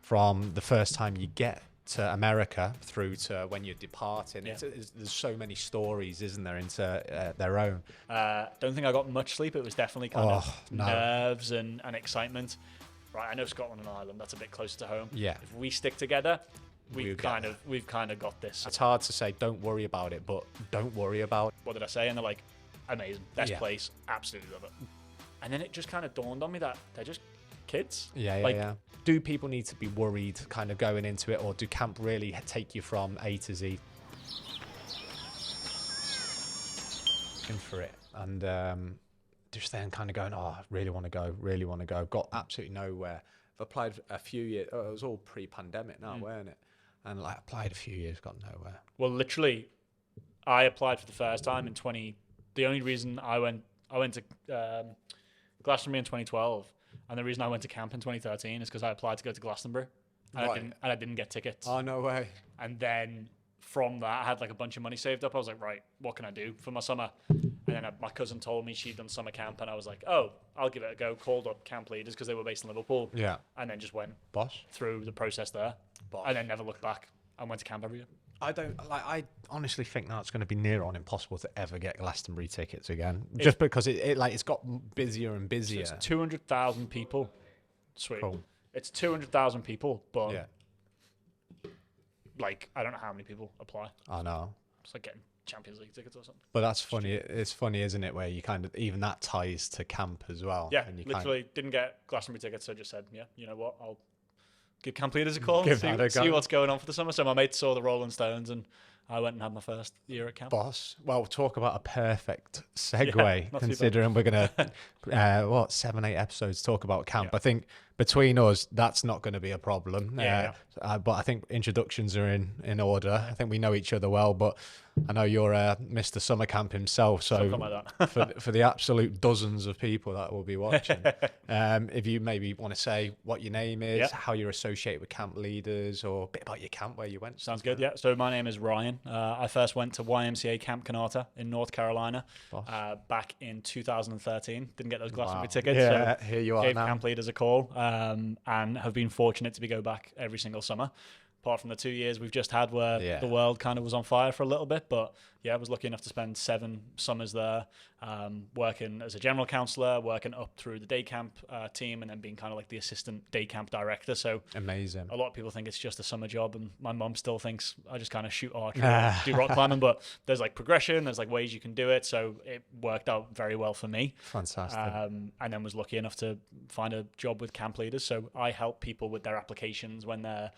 from the first time you get to America through to when you're departing. There's so many stories, isn't there, into their own. Don't think I got much sleep. It was definitely kind of nerves and excitement. Right, I know Scotland and Ireland, that's a bit closer to home. Yeah. If we stick together, we've kind of got this. It's hard to say don't worry about it, but don't worry about it. What did I say? And they're like, amazing, best place, absolutely love it. And then it just kind of dawned on me that they're just kids. Yeah. Do people need to be worried kind of going into it, or do camp really take you from A to Z? In for it. And just then kind of going, I really want to go. Got absolutely nowhere. I've applied a few years. It was all pre-pandemic now, weren't it? And like applied a few years, got nowhere. Well, literally, I applied for the first time in the only reason I went to Glastonbury in 2012, and the reason I went to camp in 2013 is because I applied to go to Glastonbury, and I didn't get tickets. Oh, no way. And then from that, I had like a bunch of money saved up. I was like, right, what can I do for my summer? And then my cousin told me she'd done summer camp, and I was like, oh, I'll give it a go. Called up camp leaders because they were based in Liverpool. Yeah. And then just went Boss. through the process there. Boss. And then never looked back and went to camp every year. I honestly think now it's going to be near on impossible to ever get Glastonbury tickets again, just because it's got busier and busier. So it's 200,000 people. Sweet. Cool. It's 200,000 people, but yeah. Like I don't know how many people apply. I know. It's like getting Champions League tickets or something. But that's funny. It's funny, isn't it? Where you kind of even that ties to camp as well. Yeah, and you literally didn't get Glastonbury tickets, so I just said, yeah, you know what, I'll give camp leaders a call, see what's going on for the summer. So my mate saw the Rolling Stones, and I went and had my first year at camp. Boss. Well, talk about a perfect segue, considering we're going to, 7-8 episodes talk about camp. Yeah. I think between us, that's not going to be a problem. But I think introductions are in order. I think we know each other well, but I know you're Mr. Summer Camp himself. So like for the absolute dozens of people that will be watching, if you maybe want to say what your name is, how you're associated with camp leaders, or a bit about your camp, where you went. Sounds good, yeah. So my name is Ryan. I first went to YMCA Camp Kanata in North Carolina back in 2013. Didn't get those Glastonbury tickets, so here you are gave now. Camp leaders a call, and have been fortunate to go back every single summer. Apart from the 2 years we've just had where the world kind of was on fire for a little bit. But yeah, I was lucky enough to spend 7 summers there, working as a general counsellor, working up through the day camp team, and then being kind of like the assistant day camp director. So amazing. A lot of people think it's just a summer job, and my mum still thinks I just kind of shoot archery and do rock climbing, but there's like progression, there's like ways you can do it. So it worked out very well for me. Fantastic. And then was lucky enough to find a job with camp leaders. So I help people with their applications when they're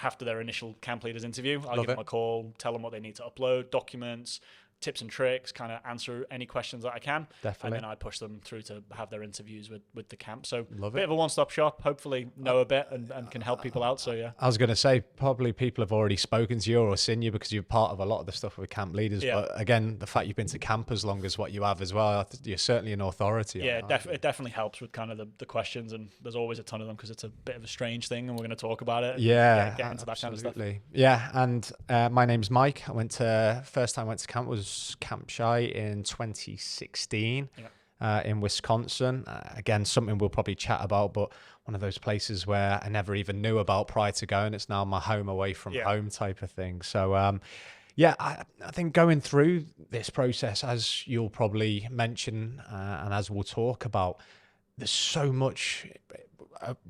after their initial camp leaders interview. I'll give them a call, tell them what they need to upload, documents, tips and tricks, kind of answer any questions that I can. Definitely. And then I push them through to have their interviews with the camp. So Love bit it. of a one-stop shop, hopefully know a bit and can help people out. So yeah. I was going to say, probably people have already spoken to you or seen you because you're part of a lot of the stuff with camp leaders. Yeah. But again, the fact you've been to camp as long as what you have as well, you're certainly an authority. Yeah, it definitely helps with kind of the questions, and there's always a ton of them because it's a bit of a strange thing, and we're going to talk about it. Yeah, get into that kind of stuff. Yeah, and my name's Mike. First time I went to camp was Camp Shy in 2016 in Wisconsin. Again, something we'll probably chat about, but one of those places where I never even knew about prior to going. It's now my home away from home type of thing. So I think going through this process, as you'll probably mention and as we'll talk about, there's so much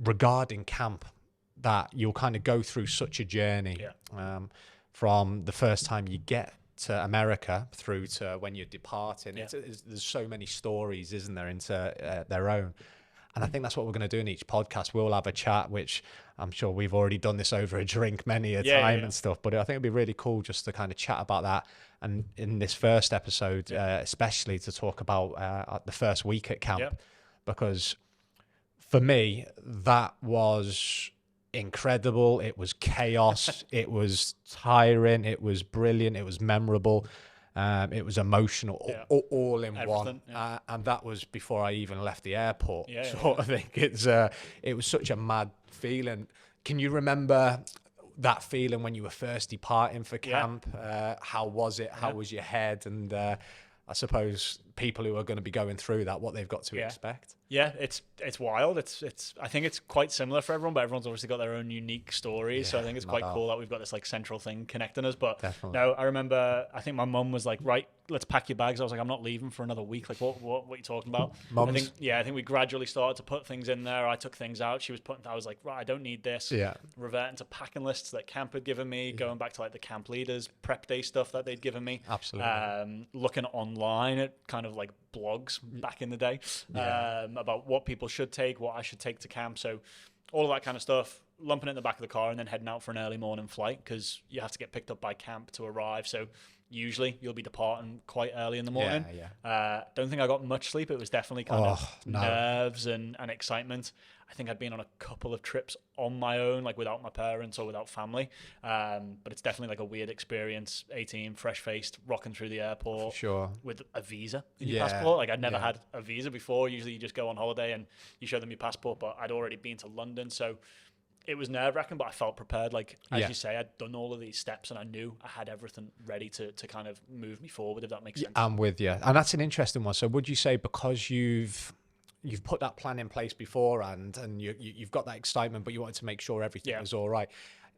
regarding camp that you'll kind of go through such a journey from the first time you get to America through to when you're departing. There's so many stories, isn't there, into their own. And I think that's what we're going to do in each podcast. We'll have a chat, which I'm sure we've already done this over a drink many a time and stuff. But I think it'd be really cool just to kind of chat about that. And in this first episode, especially to talk about the first week at camp, because for me, that was incredible. It was chaos. It was tiring. It was brilliant. It was memorable. It was emotional, all in one. And that was before I even left the airport. I think it was such a mad feeling. Can you remember that feeling when you were first departing for camp? How was it? How was your head? And I suppose people who are going to be going through that, what they've got to expect. Yeah, it's wild. It's I think it's quite similar for everyone, but everyone's obviously got their own unique stories. So I think it's quite cool that we've got this like central thing connecting us. But definitely. no, I remember I think my mum was like, right, let's pack your bags. I was like, I'm not leaving for another week. Like, what are you talking about? Mums? I think we gradually started to put things in there. I took things out. I was like, right, I don't need this. Yeah. Reverting to packing lists that camp had given me, going back to like the camp leaders prep day stuff that they'd given me. Absolutely. Looking online at kind of like blogs back in the day about what people should take, what I should take to camp. So all of that kind of stuff, lumping it in the back of the car and then heading out for an early morning flight because you have to get picked up by camp to arrive. So usually you'll be departing quite early in the morning. Don't think I got much sleep. It was definitely kind of nerves and excitement. I think I'd been on a couple of trips on my own, like without my parents or without family. But it's definitely like a weird experience. 18, fresh-faced, rocking through the airport. Sure. With a visa in your passport. Like I'd never had a visa before. Usually you just go on holiday and you show them your passport, but I'd already been to London. So it was nerve-wracking, but I felt prepared. Like, as you say, I'd done all of these steps and I knew I had everything ready to kind of move me forward, if that makes sense. I'm with you. And that's an interesting one. So would you say because you've put that plan in place beforehand and you've got that excitement, but you wanted to make sure everything was all right,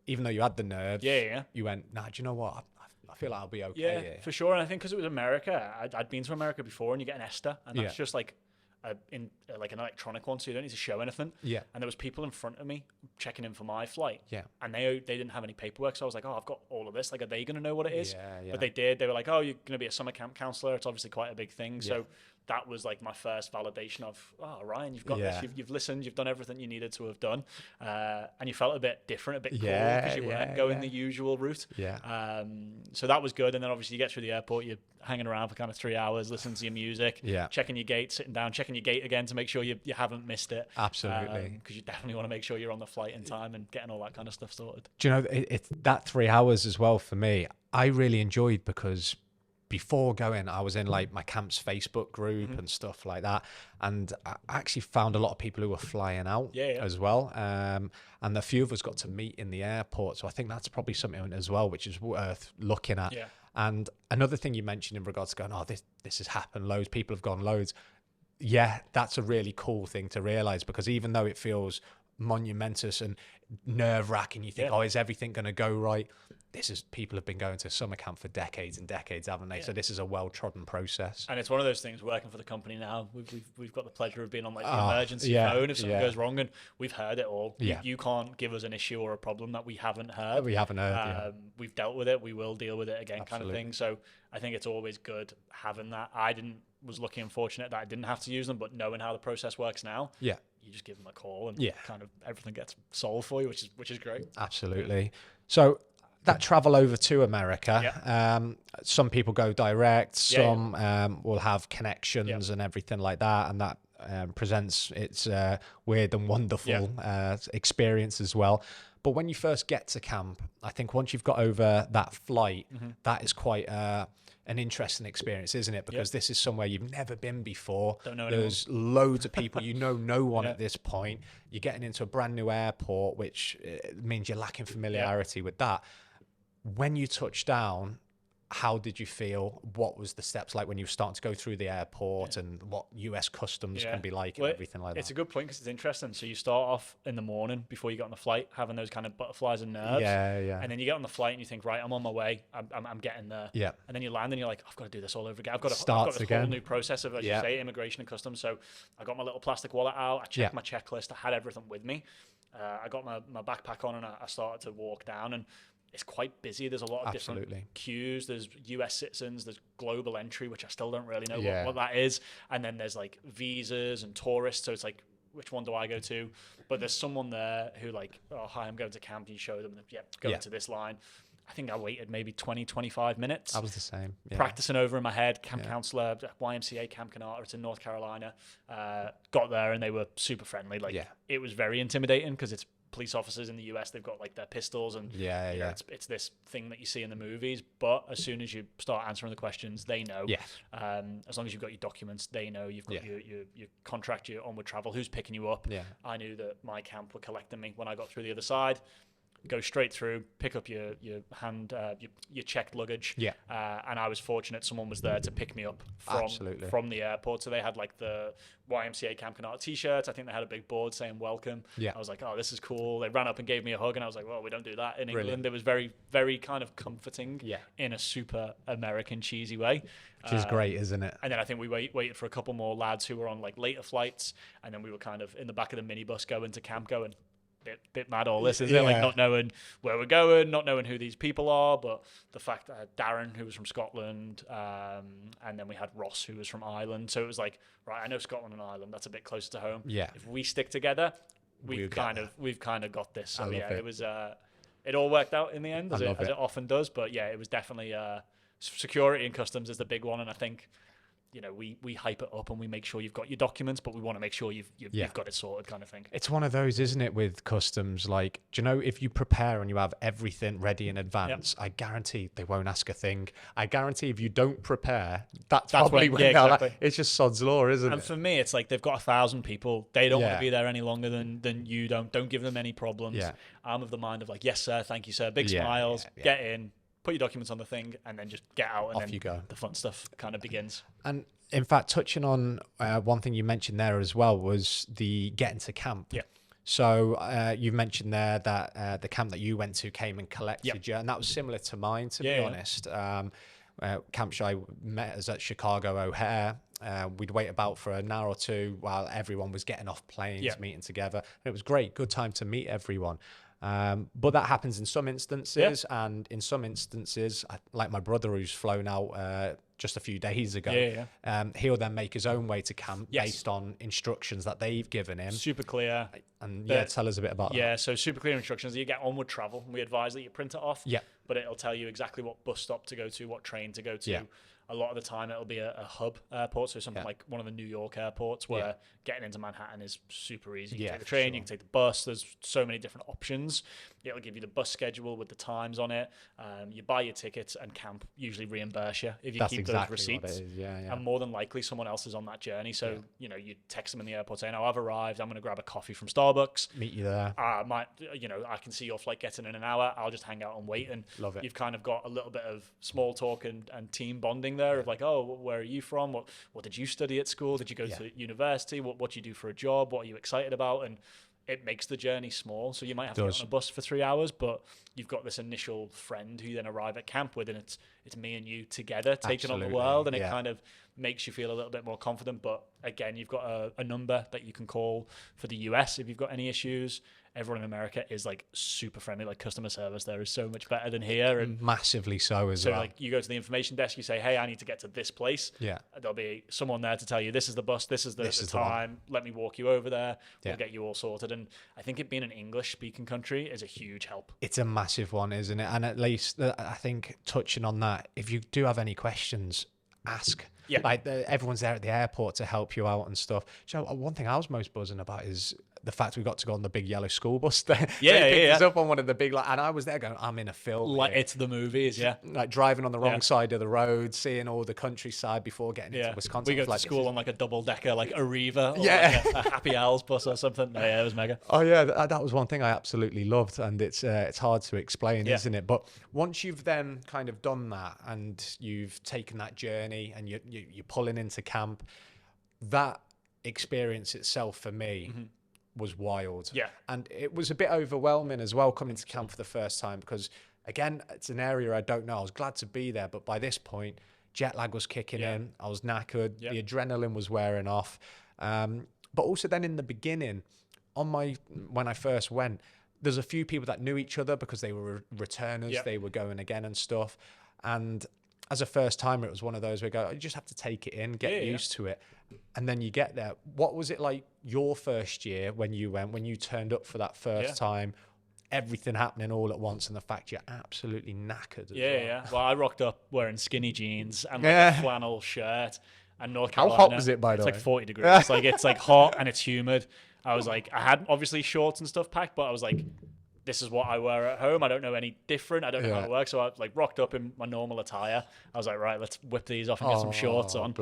even though you had the nerves, you went, nah, do you know what? I feel like I'll be okay here. For sure. And I think because it was America, I'd been to America before and you get an ESTA and that's just like like an electronic one, so you don't need to show anything. And there was people in front of me checking in for my flight. And they didn't have any paperwork, so I was like, oh, I've got all of this. Like, are they going to know what it is? But they did. They were like, oh, you're going to be a summer camp counselor. It's obviously quite a big thing. So that was like my first validation of, oh, Ryan, you've got this. You've listened. You've done everything you needed to have done. And you felt a bit different, a bit cool because you weren't going the usual route. So that was good. And then obviously you get through the airport, you're hanging around for kind of 3 hours, listening to your music, checking your gate, sitting down, checking your gate again to make sure you haven't missed it. Absolutely. Because you definitely want to make sure you're on the flight in time and getting all that kind of stuff sorted. Do you know, it's that 3 hours as well for me, I really enjoyed because before going, I was in like my camp's Facebook group and stuff like that. And I actually found a lot of people who were flying out as well. And a few of us got to meet in the airport. So I think that's probably something as well, which is worth looking at. And another thing you mentioned in regards to going, oh, this has happened loads. People have gone loads. Yeah, that's a really cool thing to realize because even though it feels monumentous and nerve-wracking, you think, oh, is everything going to go right? People have been going to summer camp for decades and decades, haven't they? So this is a well-trodden process. And it's one of those things, working for the company now, we've got the pleasure of being on like the emergency phone if something goes wrong, and we've heard it all. You can't give us an issue or a problem that we haven't heard. We've dealt with it, we will deal with it again. Absolutely. Kind of thing. So I think it's always good having that. Was lucky and fortunate that I didn't have to use them, but knowing how the process works now, you just give them a call and kind of everything gets solved for you, which is great. Absolutely. So that travel over to America, some people go direct, some will have connections and everything like that, and that presents its weird and wonderful experience as well. But when you first get to camp, I think once you've got over that flight, that is quite an interesting experience, isn't it? Because this is somewhere you've never been before. Don't know There's loads of people, no one at this point. You're getting into a brand new airport, which means you're lacking familiarity with that. When you touch down, how did you feel? What was the steps like when you were starting to go through the airport and what US customs can be like and everything like that? It's a good point because it's interesting. So you start off in the morning before you get on the flight, having those kind of butterflies and nerves. And then you get on the flight and you think, right, I'm on my way. I'm getting there. And then you land and you're like, I've got to do this all over again. I've got this whole new process of, as you say, immigration and customs. So I got my little plastic wallet out. I checked my checklist. I had everything with me. I got my backpack on and I started to walk down, and it's quite busy. There's a lot of different queues. There's US citizens, there's global entry, which I still don't really know what that is. And then there's like visas and tourists. So it's like, which one do I go to? But there's someone there who like, oh, hi, I'm going to camp. You show them, go into this line. I think I waited maybe 20, 25 minutes. I was the same. Practicing over in my head, camp counselor, YMCA Camp Kanata, it's in North Carolina. Got there and they were super friendly. Like it was very intimidating because it's police officers in the US, they've got like their pistols and it's this thing that you see in the movies, but as soon as you start answering the questions, they know. As long as you've got your documents, they know you've got your contract, your onward travel, who's picking you up. I knew that my camp were collecting me when I got through the other side. go straight through, pick up your checked luggage. Yeah. And I was fortunate someone was there to pick me up from the airport. So they had like the YMCA Camp Canada t-shirts. I think they had a big board saying welcome. Yeah. I was like, oh, this is cool. They ran up and gave me a hug, and I was like, well, we don't do that in England. Brilliant. It was very, very kind of comforting Yeah. in a super American cheesy way. Which is great, isn't it? And then I think we waited for a couple more lads who were on like later flights, and then we were kind of in the back of the minibus going to camp, going bit mad all this, isn't it? Like not knowing where we're going, not knowing who these people are, but the fact that Darren, who was from Scotland, and then we had Ross, who was from Ireland. So it was like, right, I know Scotland and Ireland, that's a bit closer to home. Yeah. If we stick together, we've kind of got this. So yeah, it. It was it all worked out in the end, as it often does. But yeah, it was definitely security and customs is the big one, and I think, you know, we hype it up and we make sure you've got your documents, but we want to make sure you've got it sorted, kind of thing. It's one of those, isn't it, with customs? Like, do you know, if you prepare and you have everything ready in advance, I guarantee they won't ask a thing. I guarantee if you don't prepare, that's probably when exactly. It's just sod's law, isn't it? And for me, it's like they've got 1,000 people. They don't want to be there any longer than you don't. Don't give them any problems. Yeah. I'm of the mind of like, yes, sir, thank you, sir. Big smiles, get in, put your documents on the thing, and then just get out, and off then you go. The fun stuff kind of begins. And in fact, touching on one thing you mentioned there as well was the getting to camp. Yeah. So you mentioned there that the camp that you went to came and collected you, and that was similar to mine, to be honest. Camp Shy met us at Chicago O'Hare. We'd wait about for an hour or two while everyone was getting off planes, meeting together. And it was great, good time to meet everyone. But that happens in some instances, and in some instances, like my brother who's flown out just a few days ago, he'll then make his own way to camp based on instructions that they've given him. Super clear. And tell us a bit about that. Yeah, so super clear instructions. You get onward travel. We advise that you print it off, but it'll tell you exactly what bus stop to go to, what train to go to. Yeah. A lot of the time it'll be a hub airport, so something like one of the New York airports where getting into Manhattan is super easy. You can take the train, you can take the bus. There's so many different options. It'll give you the bus schedule with the times on it. You buy your tickets, and camp usually reimburse you if you keep those receipts. And more than likely someone else is on that journey. So, you know, you text them in the airport saying, oh, I've arrived. I'm going to grab a coffee from Starbucks. Meet you there. I can see your flight getting in an hour. I'll just hang out and wait. And love it. You've kind of got a little bit of small talk and team bonding there of like, oh, where are you from? What did you study at school? Did you go to university? What do you do for a job? What are you excited about? And it makes the journey small. So you might have to get on a bus for 3 hours, but you've got this initial friend who you then arrive at camp with, and it's me and you together taking on the world, and it kind of makes you feel a little bit more confident. But again, you've got a number that you can call for the US if you've got any issues. Everyone in America is like super friendly, like customer service there is so much better than here, and massively so as well. So like you go to the information desk, you say, hey, I need to get to this place. There'll be someone there to tell you this is the bus, this is the time, let me walk you over there, we'll get you all sorted. And I think it being an English speaking country is a huge help. It's a massive one, isn't it? And at least I think touching on that, if you do have any questions, ask. Like everyone's there at the airport to help you out and stuff. So one thing I was most buzzing about is the fact we got to go on the big yellow school bus there. They picked us up on one of the big, and I was there going, I'm in a film. Like it's the movies, like driving on the wrong side of the road, seeing all the countryside before getting into Wisconsin. We go to school on like a double decker, like Arriva, or like a Happy Al's bus or something. It was mega. Oh yeah, that was one thing I absolutely loved, and it's hard to explain, isn't it? But once you've then kind of done that, and you've taken that journey, and you're pulling into camp, that experience itself for me was wild. And it was a bit overwhelming as well coming to camp for the first time, because again, it's an area I don't know. I was glad to be there, but by this point, jet lag was kicking in. I was knackered. The adrenaline was wearing off. But also then in the beginning, when I first went, there's a few people that knew each other because they were returners. They were going again and stuff. And as a first timer, it was one of those where you just have to take it in, get used to it. And then you get there. What was it like your first year when you turned up for that first time, everything happening all at once, and the fact you're absolutely knackered as well? Well, I rocked up wearing skinny jeans and like a flannel shirt. And North Carolina, how hot was it, by the way? It's like 40 degrees. It's like hot and it's humid. I was like, I had obviously shorts and stuff packed, but I was like, this is what I wear at home. I don't know any different. I don't know how it works. So I like rocked up in my normal attire. I was like, right, let's whip these off and get some shorts on.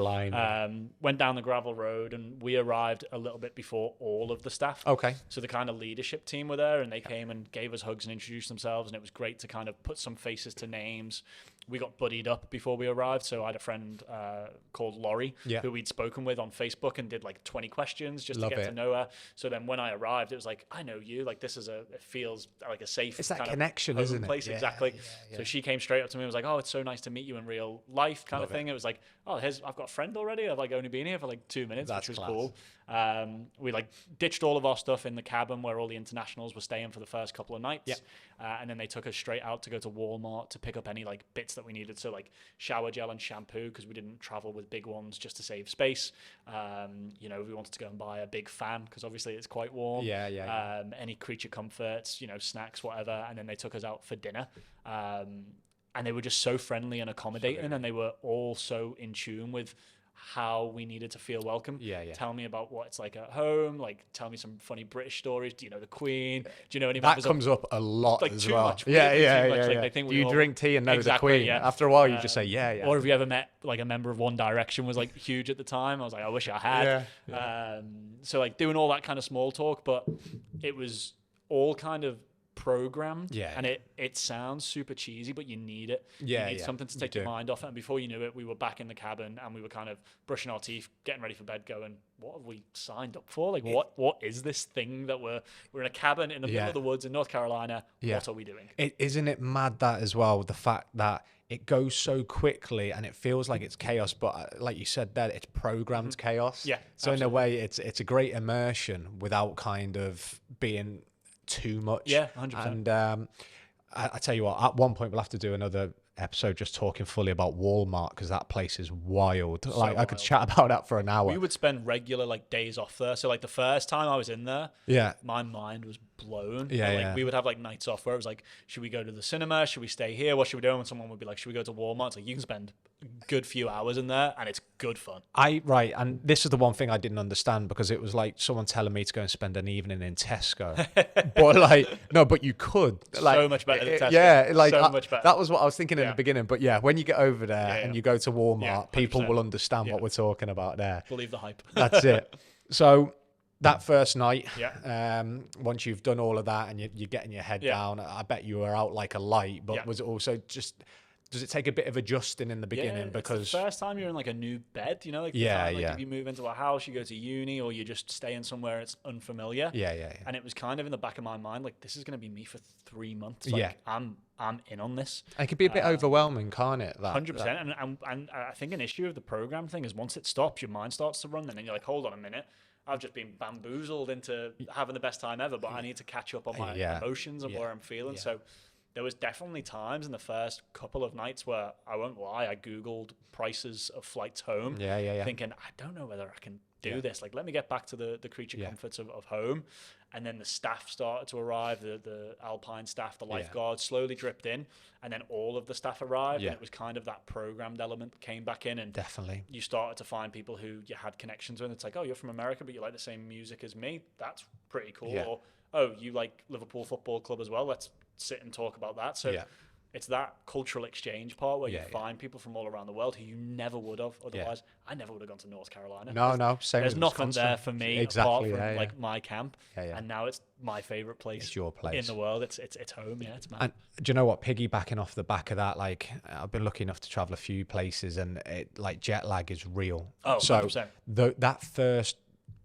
Went down the gravel road, and we arrived a little bit before all of the staff. Okay. So the kind of leadership team were there, and they came and gave us hugs and introduced themselves, and it was great to kind of put some faces to names. We got buddied up before we arrived. So I had a friend called Laurie who we'd spoken with on Facebook and did like 20 questions just to get to know her. So then when I arrived, it was like, I know you. Like this is it feels like a safe it's that kind connection, of isn't it? place. Exactly. So she came straight up to me and was like, oh, it's so nice to meet you in real life kind of thing. It was like, oh, I've got a friend already. I've like only been here for like 2 minutes, which was cool. We like ditched all of our stuff in the cabin where all the internationals were staying for the first couple of nights. And then they took us straight out to go to Walmart to pick up any like bits that we needed. So like shower gel and shampoo, because we didn't travel with big ones just to save space. You know, we wanted to go and buy a big fan because obviously it's quite warm. Any creature comforts, you know, snacks, whatever. And then they took us out for dinner. And they were just so friendly and accommodating, and they were all so in tune with how we needed to feel welcome. Tell me about what it's like at home. Like, tell me some funny British stories. Do you know the Queen? Do you know any that comes up a lot like as too well? Much, too much. Like, they think do you drink tea and know the Queen? After a while, you just say Or have you ever met like a member of One Direction? Was like huge at the time. I was like, I wish I had. So like doing all that kind of small talk, but it was all kind of programmed, and it sounds super cheesy, but you need it. You need something to take your mind off it. And before you knew it, we were back in the cabin, and we were kind of brushing our teeth, getting ready for bed, going, what have we signed up for? Like, what is this thing that we're in a cabin in the middle of the woods in North Carolina? What are we doing? Isn't it mad that as well, the fact that it goes so quickly and it feels like it's chaos, but like you said there, it's programmed chaos. So absolutely. In a way, it's a great immersion without kind of being too much. 100%. And I tell you what, at one point we'll have to do another episode just talking fully about Walmart, because that place is wild. So like wild. I could chat about that for an hour. We would spend regular like days off there. So like the first time I was in there, my mind was blown. We would have like nights off where it was like, should we go to the cinema? Should we stay here? What should we do? And someone would be like, should we go to Walmart? It's like, you can spend a good few hours in there and it's good fun. And this is the one thing I didn't understand, because it was like someone telling me to go and spend an evening in Tesco. But like, no, but you could. Like, so much better than Tesco. So much better. That was what I was thinking in the beginning. But when you get over there and you go to Walmart, people will understand what we're talking about there. Believe the hype. That's it. So that first night, once you've done all of that and you're getting your head down, I bet you were out like a light. But was it also just, does it take a bit of adjusting in the beginning? Because it's the first time you're in like a new bed, you know, like if you move into a house, you go to uni, or you just stay in somewhere it's unfamiliar. And it was kind of in the back of my mind, like, this is going to be me for 3 months. Like, I'm in on this. It could be a bit overwhelming, can't it? 100%. And I think an issue of the program thing is once it stops, your mind starts to run, and then you're like, hold on a minute. I've just been bamboozled into having the best time ever, but I need to catch up on my emotions and where I'm feeling. So there was definitely times in the first couple of nights where, I won't lie, I Googled prices of flights home, thinking, I don't know whether I can do this. Like, let me get back to the creature comforts of home. And then the staff started to arrive, the Alpine staff, the lifeguards slowly dripped in, and then all of the staff arrived, and it was kind of that programmed element came back in, and definitely you started to find people who you had connections with. It's like, oh, you're from America, but you like the same music as me. That's pretty cool. Or, oh, you like Liverpool Football Club as well. Let's sit and talk about that. So it's that cultural exchange part where you find people from all around the world who you never would have otherwise. I never would have gone to North Carolina. No, same. There's nothing there for me apart from like my camp. And now it's my favorite place. It's your place in the world. It's home. It's mad. And do you know what? Piggybacking off the back of that, like, I've been lucky enough to travel a few places, and like jet lag is real. Oh, so 100%. That first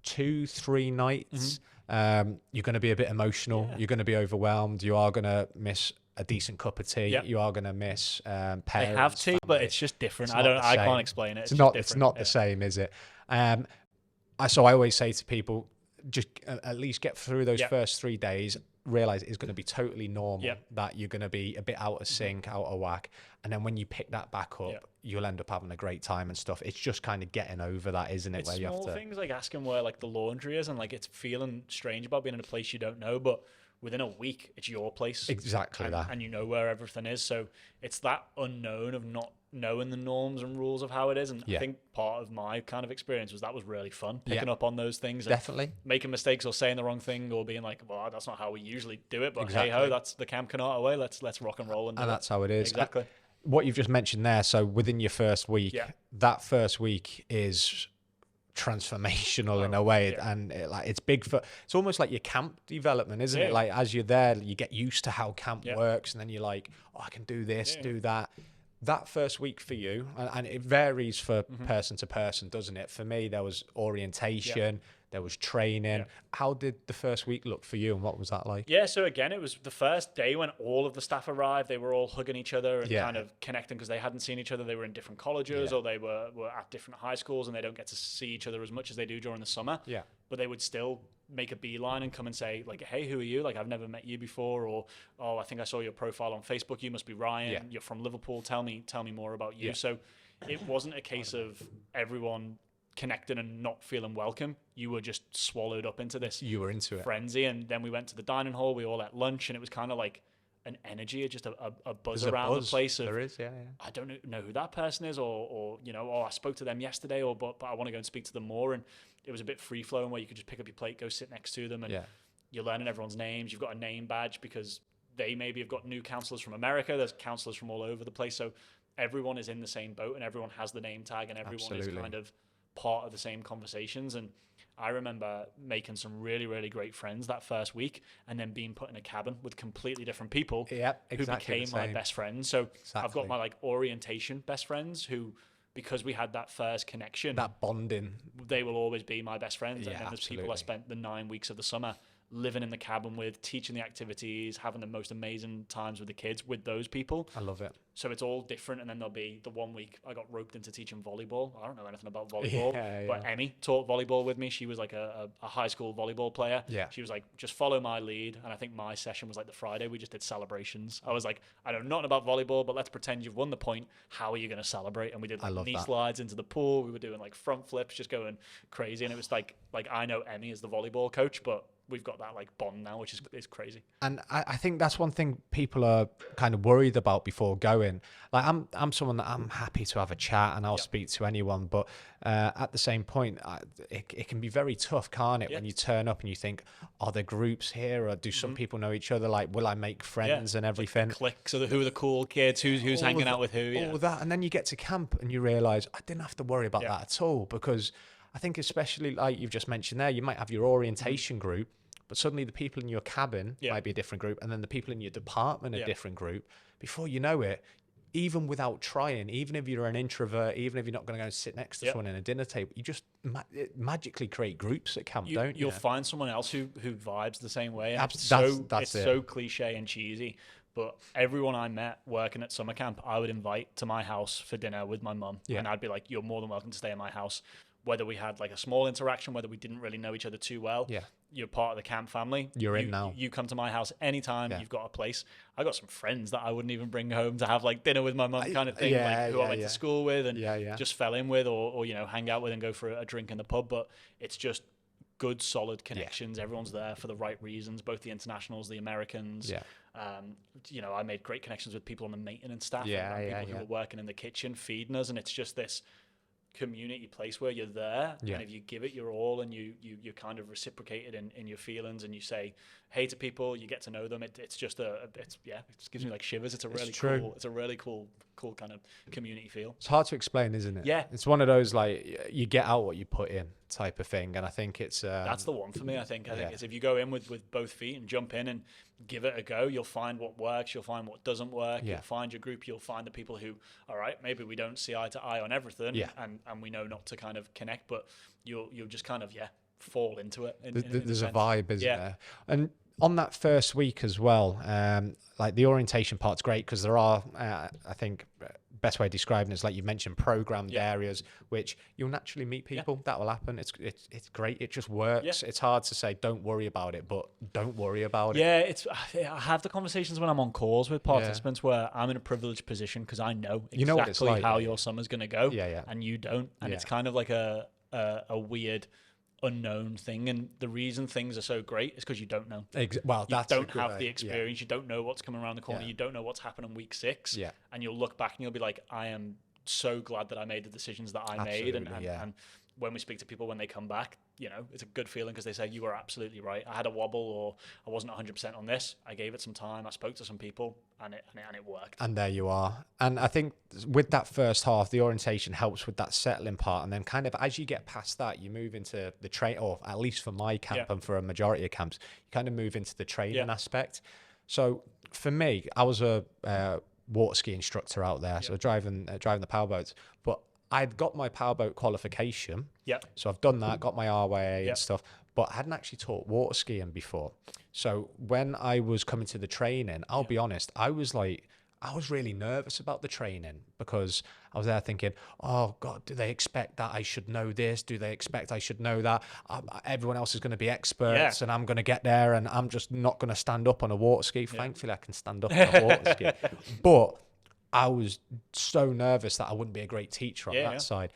2-3 nights, you're going to be a bit emotional. You're going to be overwhelmed. You are going to miss a decent cup of tea. You are going to miss parents. They have tea, but it's just different. I can't explain it. It's not the same, is it? So I always say to people, just at least get through those first 3 days, realize it's going to be totally normal, that you're going to be a bit out of sync, out of whack. And then when you pick that back up, you'll end up having a great time and stuff. It's just kind of getting over that, isn't it? It's where you small have to... things like asking where like the laundry is, and like it's feeling strange about being in a place you don't know, but within a week, it's your place. Exactly that. And you know where everything is. So it's that unknown of not knowing the norms and rules of how it is. And I think part of my kind of experience was really fun, picking up on those things. Definitely. Making mistakes or saying the wrong thing or being like, well, that's not how we usually do it. But hey ho, that's the Camp Canata way. Let's rock and roll. And that's how it is. Exactly. What you've just mentioned there. So within your first week, that first week is transformational in a way, and it's big for, it's almost like your camp development, isn't it? Like as you're there, you get used to how camp works, and then you're like, oh, I can do this, do that. That first week for you, and it varies for person to person, doesn't it? For me, there was orientation, there was training. How did the first week look for you, and what was that like? Yeah, so again, it was the first day when all of the staff arrived. They were all hugging each other and kind of connecting because they hadn't seen each other. They were in different colleges or they were at different high schools, and they don't get to see each other as much as they do during the summer. Yeah. But they would still make a beeline and come and say, like, hey, who are you? Like, I've never met you before. Or, oh, I think I saw your profile on Facebook. You must be Ryan. You're from Liverpool. Tell me more about you. So it wasn't a case of everyone connecting and not feeling welcome. You were just swallowed up into this. You were into it. Frenzy. And then we went to the dining hall. We all ate lunch, and it was kind of like an energy, just a buzz around the place. Of, there is, I don't know who that person is, or you know, I spoke to them yesterday, but I want to go and speak to them more. And it was a bit free flowing where you could just pick up your plate, go sit next to them, and you're learning everyone's names. You've got a name badge because they maybe have got new counselors from America. There's counselors from all over the place. So everyone is in the same boat, and everyone has the name tag, and everyone is kind of part of the same conversations. And I remember making some really, really great friends that first week, and then being put in a cabin with completely different people who became my best friends. So I've got my like orientation best friends who, because we had that first connection, that bonding, they will always be my best friends. And then there's people I spent the 9 weeks of the summer living in the cabin with, teaching the activities, having the most amazing times with the kids with those people. I love it. So it's all different. And then there'll be the 1 week I got roped into teaching volleyball. I don't know anything about volleyball, but Emmy taught volleyball with me. She was like a high school volleyball player. Yeah. She was like, just follow my lead. And I think my session was like the Friday. We just did celebrations. I was like, I know nothing about volleyball, but let's pretend you've won the point. How are you going to celebrate? And we did like knee slides into the pool. We were doing like front flips, just going crazy. And it was like I know Emmy is the volleyball coach, but we've got that like bond now, which is crazy. And I think that's one thing people are kind of worried about before going. Like I'm someone that I'm happy to have a chat and I'll speak to anyone, but at the same point, it can be very tough, can't it? When you turn up and you think, are there groups here, or do some people know each other? Like, will I make friends and everything? Like cliques, so who are the cool kids? Who's hanging out with who? All that, and then you get to camp and you realise I didn't have to worry about that at all, because I think especially like you've just mentioned there, you might have your orientation group, but suddenly the people in your cabin might be a different group, and then the people in your department a different group. Before you know it, even without trying, even if you're an introvert, even if you're not going to go and sit next to someone in a dinner table, you just magically create groups at camp, don't you? You'll find someone else who vibes the same way. That's so cliche and cheesy. But everyone I met working at summer camp, I would invite to my house for dinner with my mum. And I'd be like, you're more than welcome to stay in my house. Whether we had like a small interaction, whether we didn't really know each other too well, you're part of the camp family. You're in now. You come to my house anytime. You've got a place. I got some friends that I wouldn't even bring home to have like dinner with my mum kind of thing, who I went to school with and just fell in with, or you know, hang out with and go for a drink in the pub. But it's just good, solid connections. Everyone's there for the right reasons, both the internationals, the Americans. You know, I made great connections with people on the maintenance staff and people who were working in the kitchen feeding us, and it's just this community place where you're there, and if you give it your all and you're kind of reciprocated in your feelings, and you say hey to people, you get to know them, it's just it gives me like shivers. It's a really cool kind of community feel. It's hard to explain, isn't it? It's one of those like you get out what you put in type of thing, and I think it's that's the one for me. I think it's if you go in with both feet and jump in and give it a go, you'll find what works, you'll find what doesn't work, you'll find your group, you'll find the people who, all right, maybe we don't see eye to eye on everything, and we know not to kind of connect, but you'll just kind of fall into it. There's a vibe, isn't there? And on that first week as well, like the orientation part's great because there are, I think, best way of describing it is like you mentioned, programmed areas which you'll naturally meet people. That will happen. It's great. It just works. It's hard to say don't worry about it, but don't worry about it. I have the conversations when I'm on calls with participants where I'm in a privileged position because I know exactly what it's like, how your summer's going to go, and you don't. And it's kind of like a weird unknown thing. And the reason things are so great is because you don't know. Well, you that's don't have the experience. You don't know what's coming around the corner. Yeah. You don't know what's happening week 6. Yeah. And you'll look back and you'll be like, I am so glad that I made the decisions that I made. And when we speak to people when they come back, you know, it's a good feeling because they say, you were absolutely right. I had a wobble, or I wasn't 100% on this. I gave it some time. I spoke to some people, and it worked. And there you are. And I think with that first half, the orientation helps with that settling part. And then kind of as you get past that, you move into the train, or at least for my camp and for a majority of camps, you kind of move into the training aspect. So for me, I was a water ski instructor out there, so driving the powerboats. But I'd got my powerboat qualification. Yeah. So I've done that, got my RYA and stuff, but I hadn't actually taught water skiing before. So when I was coming to the training, I'll be honest, I was really nervous about the training because I was there thinking, oh God, do they expect that I should know this? Do they expect I should know that? Everyone else is going to be experts and I'm going to get there and I'm just not going to stand up on a water ski. Thankfully, I can stand up on a water ski. But I was so nervous that I wouldn't be a great teacher on that side.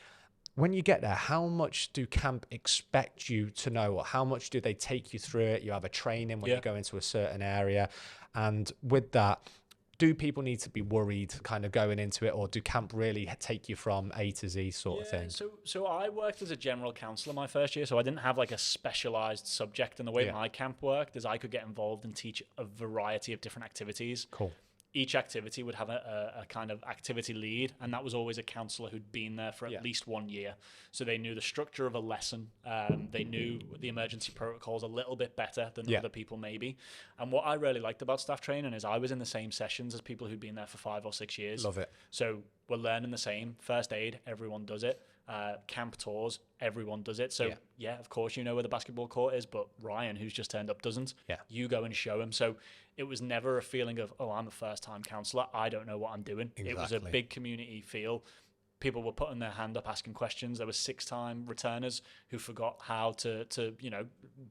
When you get there, how much do camp expect you to know? Or how much do they take you through it? You have a training when you go into a certain area. And with that, do people need to be worried kind of going into it, or do camp really take you from A to Z sort of thing? So I worked as a general counsellor my first year, so I didn't have like a specialised subject. And the way my camp worked is I could get involved and teach a variety of different activities. Cool. Each activity would have a kind of activity lead, and that was always a counsellor who'd been there for at least 1 year. So they knew the structure of a lesson. They knew the emergency protocols a little bit better than other people maybe. And what I really liked about staff training is I was in the same sessions as people who'd been there for 5 or 6 years. Love it. So we're learning the same. First aid, everyone does it. Camp tours, everyone does it. So of course you know where the basketball court is, but Ryan, who's just turned up, doesn't. You go and show him. So it was never a feeling of, oh, I'm a first-time counsellor, I don't know what I'm doing. Exactly. It was a big community feel. People were putting their hand up asking questions. There were 6-time returners who forgot how to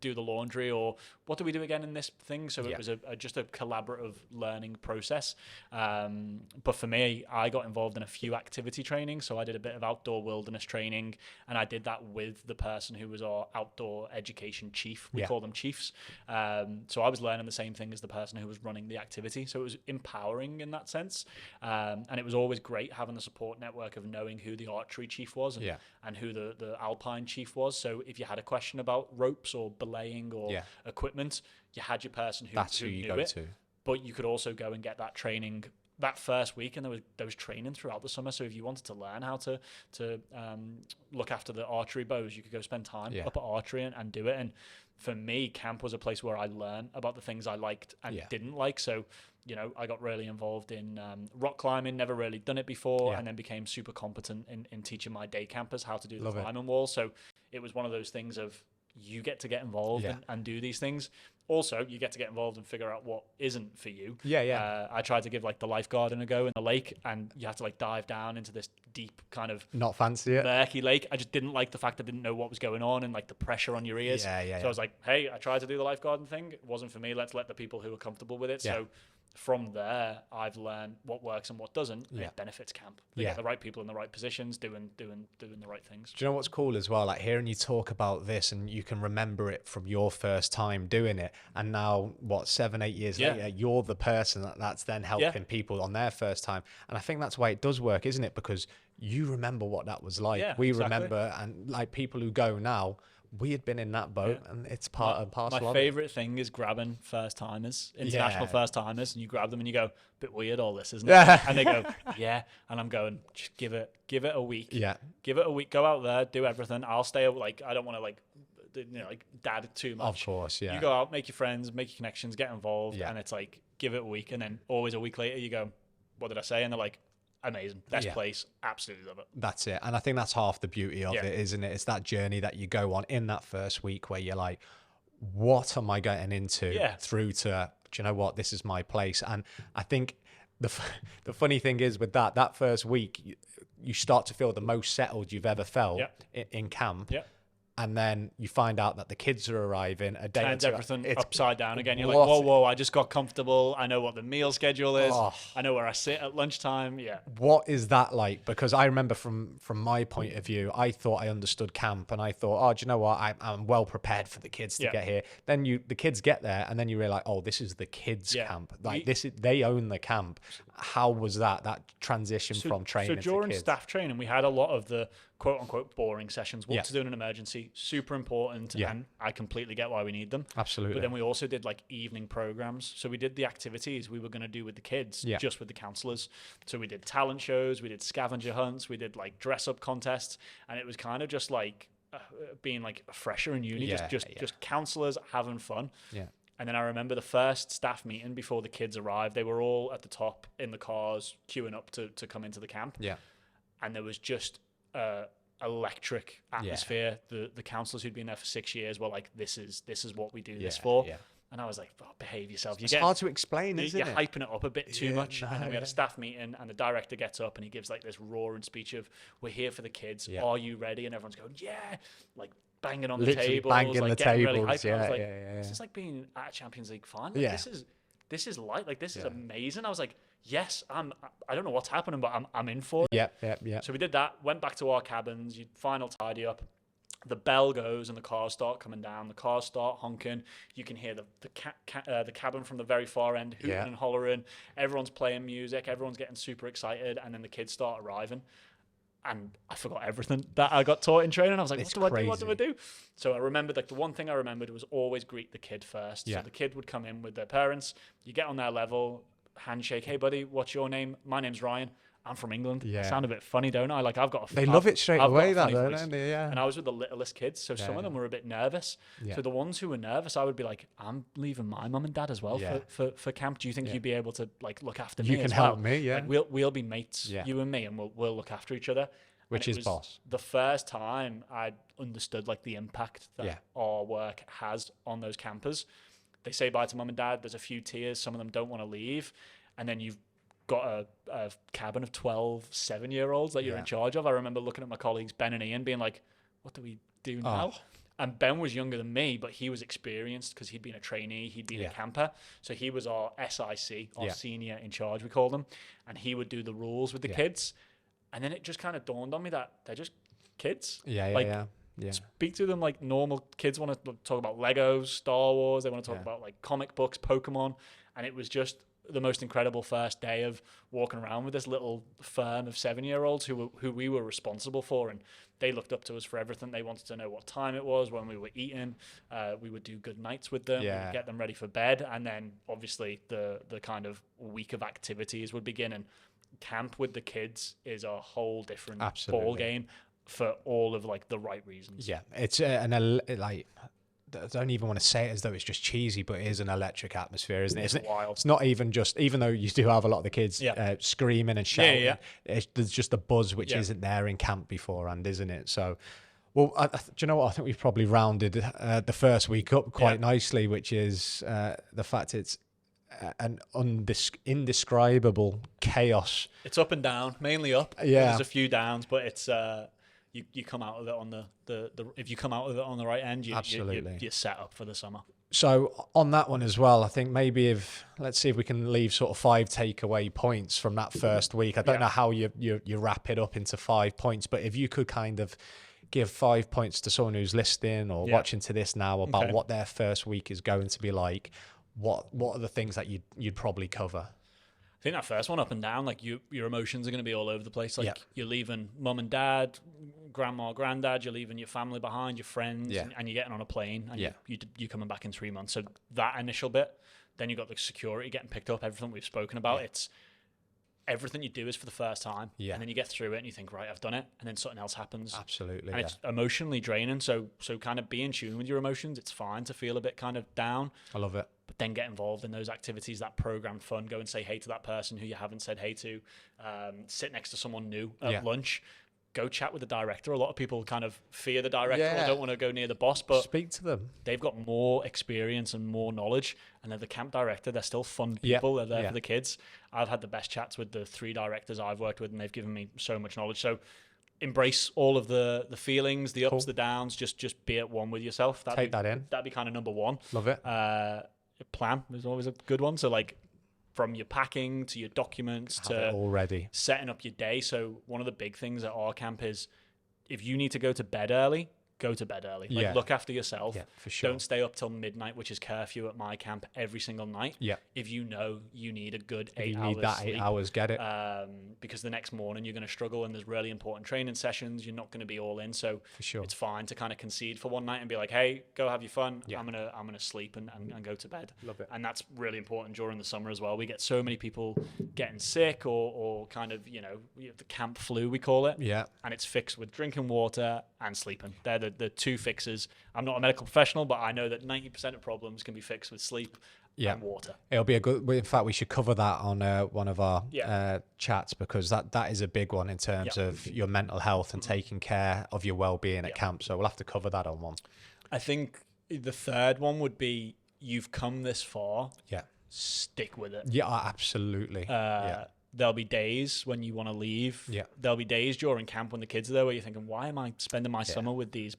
do the laundry, or what do we do again in this thing? So it was just a collaborative learning process. But for me, I got involved in a few activity training. So I did a bit of outdoor wilderness training, and I did that with the person who was our outdoor education chief. We call them chiefs. So I was learning the same thing as the person who was running the activity. So it was empowering in that sense. And it was always great having the support network of knowing who the archery chief was and who the alpine chief was. So if you had a question about ropes or belaying or equipment, you had your person who you knew it. To. But you could also go and get that training that first week, and there was training throughout the summer. So if you wanted to learn how to look after the archery bows, you could go spend time up at archery and do it. And for me, camp was a place where I learned about the things I liked and didn't like. So I got really involved in rock climbing, never really done it before, and then became super competent in teaching my day campers how to do the climbing wall. So it was one of those things of you get to get involved and do these things. Also, you get to get involved and figure out what isn't for you. I tried to give like the lifeguarding a go in the lake, and you have to like dive down into this deep kind of not fancy murky lake. I just didn't like the fact I didn't know what was going on and like the pressure on your ears. So I was like, hey, I tried to do the lifeguarding thing. It wasn't for me. Let's let the people who are comfortable with it. So from there, I've learned what works and what doesn't. And it benefits camp. They get the right people in the right positions, doing the right things. Do you know what's cool as well? Like hearing you talk about this, and you can remember it from your first time doing it, and now 7-8 years later, you're the person that's then helping people on their first time. And I think that's why it does work, isn't it? Because you remember what that was like. We remember, and like people who go now, we had been in that boat, and it's part and parcel of it. My favourite thing is grabbing first-timers, international first-timers, and you grab them and you go, bit weird all this, isn't it? And they go, and I'm going, just give it a week. Give it a week, go out there, do everything. I'll stay, like, I don't want to, like dad too much. Of course, You go out, make your friends, make your connections, get involved, and it's like, give it a week, and then always a week later you go, what did I say? And they're like, amazing, best place, absolutely love it. That's it. And I think that's half the beauty of it, isn't it? It's that journey that you go on in that first week where you're like, what am I getting into? Through to, do you know what, this is my place. And I think the funny thing is with that first week, you start to feel the most settled you've ever felt in camp. and then you find out that the kids are arriving a day. Turns everything upside down again. You're like, what- whoa, I just got comfortable. I know what the meal schedule is. Oh. I know where I sit at lunchtime. Yeah. What is that like? Because I remember from my point of view, I thought I understood camp, and I thought, oh, do you know what? I'm well prepared for the kids to get here. Then the kids get there, and then you realize, oh, this is the kids' camp. Like they own the camp. How was that transition from training to kids? So during staff training, we had a lot of the quote unquote boring sessions. What to do in an emergency, super important, and I completely get why we need them. Absolutely. But then we also did like evening programs. So we did the activities we were going to do with the kids, just with the counselors. So we did talent shows, we did scavenger hunts, we did like dress up contests, and it was kind of just like being like a fresher in uni, just counselors having fun. Yeah. And then I remember the first staff meeting before the kids arrived. They were all at the top in the cars queuing up to come into the camp. Yeah. And there was just electric atmosphere. The counselors who'd been there for 6 years were like, this is what we do this for. Yeah. And I was like, oh, behave yourself. It's hard to explain, isn't it? You're hyping it up a bit too much. And then we had a staff meeting, and the director gets up and he gives like this roaring speech of, we're here for the kids. Yeah. Are you ready? And everyone's going, yeah. Like banging on the tables. Banging like the getting tables. really hyped. Yeah, I was like, yeah. this is like being at a Champions League final. Like, this is light. Like, this is amazing. I was like, yes, I don't know what's happening, but I'm in for it. Yeah. So we did that, went back to our cabins, you final tidy up. The bell goes and the cars start coming down. The cars start honking. You can hear the cabin from the very far end hooting and hollering. Everyone's playing music. Everyone's getting super excited. And then the kids start arriving. And I forgot everything that I got taught in training. I was like, what do I do? So I remembered, like, the one thing I remembered was always greet the kid first. So the kid would come in with their parents. You get on their level, handshake. Hey, buddy, what's your name? My name's Ryan. I'm from England. Yeah. I sound a bit funny, don't I? Like, I've got a... They love it straight away, that, don't they? Yeah. And I was with the littlest kids, so some of them were a bit nervous. Yeah. So the ones who were nervous, I would be like, I'm leaving my mum and dad as well for camp. Do you think you'd be able to, like, look after me? You can help me, yeah. Like, we'll be mates, you and me, and we'll look after each other. Which is boss. The first time I understood, like, the impact that our work has on those campers. They say bye to mum and dad. There's a few tears. Some of them don't want to leave. And then you've got a cabin of 12 7-year-olds that you're in charge of. I remember looking at my colleagues Ben and Ian being like, what do we do now? And Ben was younger than me, but he was experienced because he'd been a trainee, he'd been a camper. So he was our SIC, our senior in charge, we called him, and he would do the rules with the kids. And then it just kind of dawned on me that they're just kids. Yeah. Speak to them like normal kids want to talk about Legos, Star Wars, they want to talk about like comic books, Pokemon. And it was just the most incredible first day of walking around with this little firm of 7-year-olds who we were responsible for, and they looked up to us for everything. They wanted to know what time it was when we were eating. We would do good nights with them. We would get them ready for bed, and then obviously the kind of week of activities would begin. And camp with the kids is a whole different ball game for all of like the right reasons. Yeah, it's like, I don't even want to say it as though it's just cheesy, but it is an electric atmosphere, isn't it? It's wild. It's not even just, even though you do have a lot of the kids screaming and shouting, there's just a buzz which isn't there in camp beforehand, isn't it? So, well, do you know what? I think we've probably rounded the first week up quite nicely, which is the fact it's an indescribable chaos. It's up and down, mainly up. Yeah. There's a few downs, but it's... You come out of it on the if you come out of it on the right end, you're set up for the summer. So on that one as well, I think maybe let's see if we can leave sort of 5 takeaway points from that first week. I don't know how you wrap it up into 5 points, but if you could kind of give 5 points to someone who's listening or watching to this now about what their first week is going to be like, what are the things that you'd probably cover? I think that first one, up and down, like your emotions are going to be all over the place. Like you're leaving mum and dad, grandma, granddad, you're leaving your family behind, your friends, and you're getting on a plane, and you're coming back in 3 months. So that initial bit, then you've got the security getting picked up, everything we've spoken about. It's everything you do is for the first time, and then you get through it and you think, right, I've done it, and then something else happens. Absolutely, and it's emotionally draining. So kind of be in tune with your emotions. It's fine to feel a bit kind of down. I love it. But then get involved in those activities, that programmed fun. Go and say hey to that person who you haven't said hey to. Sit next to someone new at lunch. Go chat with the director. A lot of people kind of fear the director or don't want to go near the boss, but speak to them. They've got more experience and more knowledge, and they're the camp director. They're still fun people. They're there for the kids. I've had the best chats with the 3 directors I've worked with, and they've given me so much knowledge. So embrace all of the feelings, the ups, the downs. Just be at one with yourself. Take that in. That'd be kind of number one. Love it. Plan is always a good one. So like from your packing to your documents to already setting up your day. So one of the big things at our camp is if you need to go to bed early, go to bed early. Like look after yourself. Yeah, for sure. Don't stay up till midnight, which is curfew at my camp every single night. Yeah. If you know you need a good 8 hours you need that sleep, 8 hours, get it. because the next morning you're going to struggle and there's really important training sessions. You're not going to be all in. So for sure. It's fine to kind of concede for one night and be like, hey, go have your fun. Yeah. I'm gonna sleep and go to bed. Love it. And that's really important during the summer as well. We get so many people getting sick or kind of, you know, we have the camp flu, we call it. Yeah. And it's fixed with drinking water and sleeping. They're the two fixes. I'm not a medical professional, but I know that 90% of problems can be fixed with sleep and water. It'll be a good. In fact, we should cover that on one of our chats, because that is a big one in terms of your mental health and taking care of your well-being at camp. So we'll have to cover that on one. I think the third one would be you've come this far. Yeah. Stick with it. Yeah, absolutely. There'll be days when you want to leave. Yeah. There'll be days during camp when the kids are there where you're thinking, why am I spending my summer with these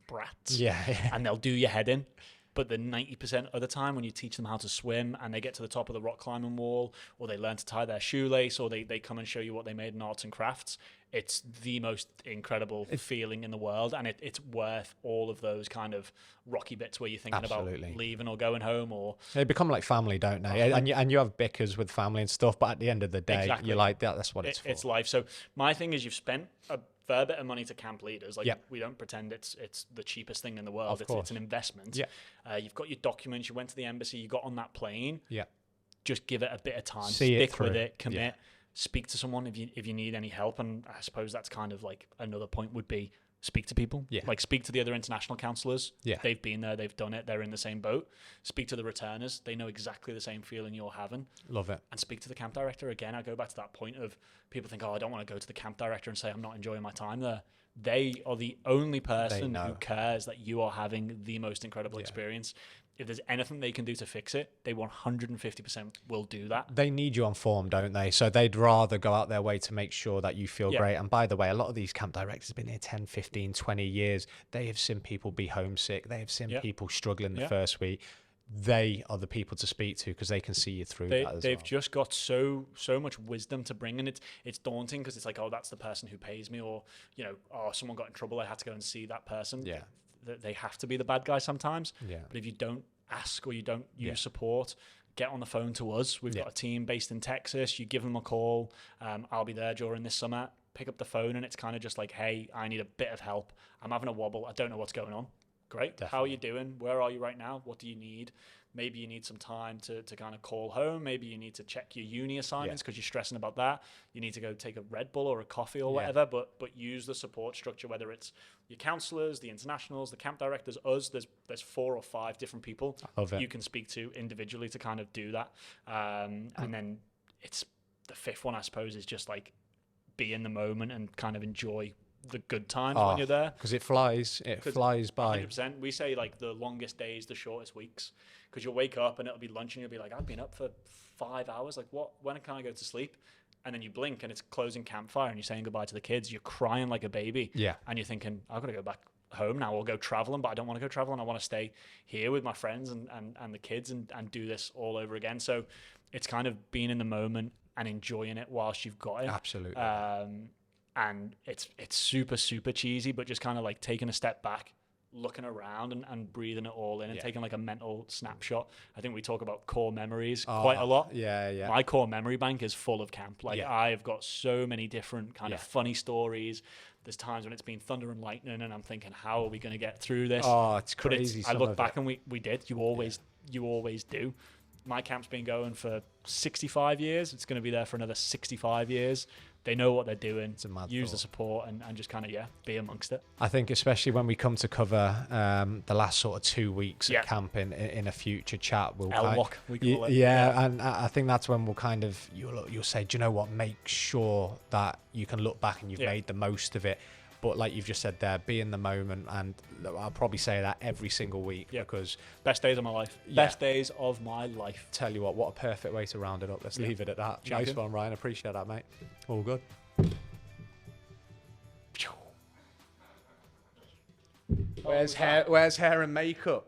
brats? Yeah. And they'll do your head in. But the 90% of the time when you teach them how to swim and they get to the top of the rock climbing wall, or they learn to tie their shoelace, or they come and show you what they made in arts and crafts, it's the most incredible feeling in the world. And it's worth all of those kind of rocky bits where you're thinking about leaving or going home. Or they become like family, don't they? And you have bickers with family and stuff, but at the end of the day, you're like, that's what it's for. It's life. So my thing is, you've spent a fair bit of money to camp leaders. Like we don't pretend it's the cheapest thing in the world. It's an investment. Yeah. You've got your documents. You went to the embassy. You got on that plane. Yeah. Just give it a bit of time. Stick with it. Commit. Speak to someone if you need any help. And I suppose that's kind of like another point would be speak to people. Yeah. Like speak to the other international counselors. Yeah. They've been there. They've done it. They're in the same boat. Speak to the returners. They know exactly the same feeling you're having. Love it. And speak to the camp director. Again, I go back to that point of people think, I don't want to go to the camp director and say I'm not enjoying my time there. They are the only person who cares that you are having the most incredible experience. If there's anything they can do to fix it, they 150% will do that. They need you on form, don't they? So they'd rather go out their way to make sure that you feel great. And by the way, a lot of these camp directors have been here 10, 15, 20 years. They have seen people be homesick. They have seen people struggling the first week. They are the people to speak to because they can see you through that as they've just got so much wisdom to bring, and it's daunting because it's like, that's the person who pays me, or someone got in trouble, I had to go and see that person. Yeah, they have to be the bad guy sometimes. Yeah, but if you don't ask or you don't use support, get on the phone to us. We've got a team based in Texas. You give them a call. I'll be there during this summer. Pick up the phone, and it's kind of just like, hey, I need a bit of help. I'm having a wobble. I don't know what's going on. Great. Definitely. How are you doing? Where are you right now? What do you need? Maybe you need some time to kind of call home. Maybe you need to check your uni assignments because you're stressing about that. You need to go take a Red Bull or a coffee or whatever, but use the support structure, whether it's your counselors, the internationals, the camp directors, us. There's 4 or 5 different people you can speak to individually to kind of do that. And then it's the 5th one, I suppose, is just like be in the moment and kind of enjoy the good times when you're there, because it flies by. 100%. We say like the longest days, the shortest weeks, because you'll wake up and it'll be lunch and you'll be like, I've been up for 5 hours, like when can I go to sleep? And then you blink and it's closing campfire and you're saying goodbye to the kids. You're crying like a baby, and you're thinking, I've got to go back home now or go traveling, but I don't want to go traveling. I want to stay here with my friends and the kids and do this all over again. So it's kind of being in the moment and enjoying it whilst you've got it. Absolutely. And it's super, super cheesy, but just kind of like taking a step back, looking around and breathing it all in and taking like a mental snapshot. I think we talk about core memories quite a lot. Yeah. My core memory bank is full of camp. Like I've got so many different kind of funny stories. There's times when it's been thunder and lightning and I'm thinking, how are we going to get through this? Oh, it's crazy. I look back and we did. You always do. My camp's been going for 65 years. It's going to be there for another 65 years. They know what they're doing. Use the support and just kind of, be amongst it. I think especially when we come to cover the last sort of 2 weeks of camp in a future chat, we'll LWOC, we call it. Yeah, and I think that's when we'll kind of, you'll say, do you know what, make sure that you can look back and you've made the most of it. But like you've just said there, be in the moment, and I'll probably say that every single week because best days of my life. Best days of my life. Tell you what a perfect way to round it up. Let's leave it at that. Nice one, Ryan. Appreciate that, mate. All good. Where's hair and makeup?